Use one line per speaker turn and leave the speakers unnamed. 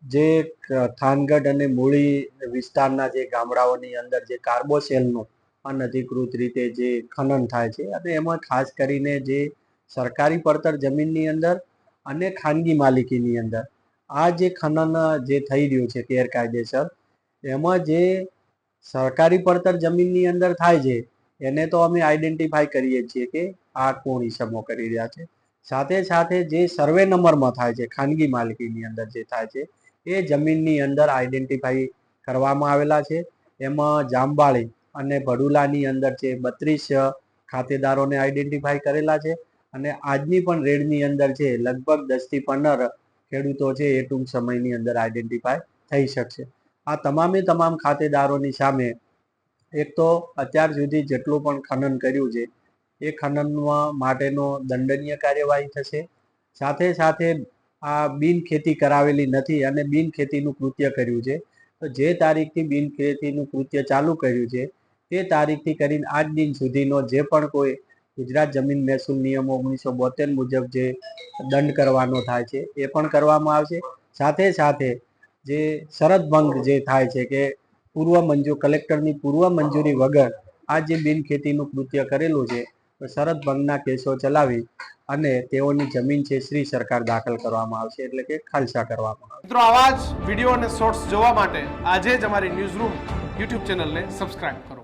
જે થાનગઢ અને મૂળી વિસ્તારના જે ગામડાઓની અંદર જે કાર્બોસેલનું અનધિકૃત રીતે જે ખનન થાય છે અને એમાં ખાસ કરીને જે સરકારી પડતર જમીનની અંદર અને ખાનગી માલિકીની અંદર આ જે ખનન જે થઈ રહ્યું છે ગેરકાયદેસર, એમાં જે સરકારી પડતર જમીનની અંદર થાય છે એને તો અમે આઈડેન્ટિફાઈ કરીએ છીએ કે આ કોણ ઈસમો કરી રહ્યા છે. સાથે સાથે જે સર્વે નંબરમાં થાય છે ખાનગી માલિકીની અંદર જે થાય છે એ જમીનની અંદર આઈડેન્ટિફાઈ કરવામાં આવેલા છે. એમાં જામવાળી અને ભડુલાની અંદર છે 32 ખાતેદારોને આઈડેન્ટિફાઈ કરેલા છે અને આજની પણ રેડની અંદર છે લગભગ 10 થી 15 ખેડૂતો છે એ ટૂંક સમયની અંદર આઈડેન્ટિફાઈ થઈ શકશે. આ તમામે તમામ ખાતેદારોની સામે એક તો અત્યાર સુધી જેટલું પણ ખનન કર્યું છે એ ખનનમાં માટેનો દંડનીય કાર્યવાહી થશે. સાથે સાથે આ બિનખેતી કરાવેલી નથી અને બિનખેતીનું કૃત્ય કર્યું છે, તો જે તારીખથી બિનખેતીનું કૃત્ય ચાલુ કર્યું છે તે તારીખથી કરીને આજ દિન સુધીનો જે પણ કોઈ ગુજરાત જમીન મહેસૂલ નિયમો 1972 મુજબ જે દંડ કરવાનો થાય છે એ પણ કરવામાં આવશે. સાથે સાથે જે શરત ભંગ જે થાય છે કે કલેક્ટરની પૂર્વ મંજૂરી વગર આ જે બિનખેતીનું કૃત્ય કરેલું છે તો શરત ભંગના કેસો ચલાવી અને તેઓની જમીન છે શ્રી સરકાર દાખલ કરવામાં આવશે, એટલે કે ખાલસા કરવામાં આવશે.
મિત્રો, આવા જ વિડીયો અને શોર્ટ્સ જોવા માટે આજે જ અમારી ન્યૂઝ રૂમ યુટ્યુબ ચેનલને સબસ્ક્રાઇબ કરો.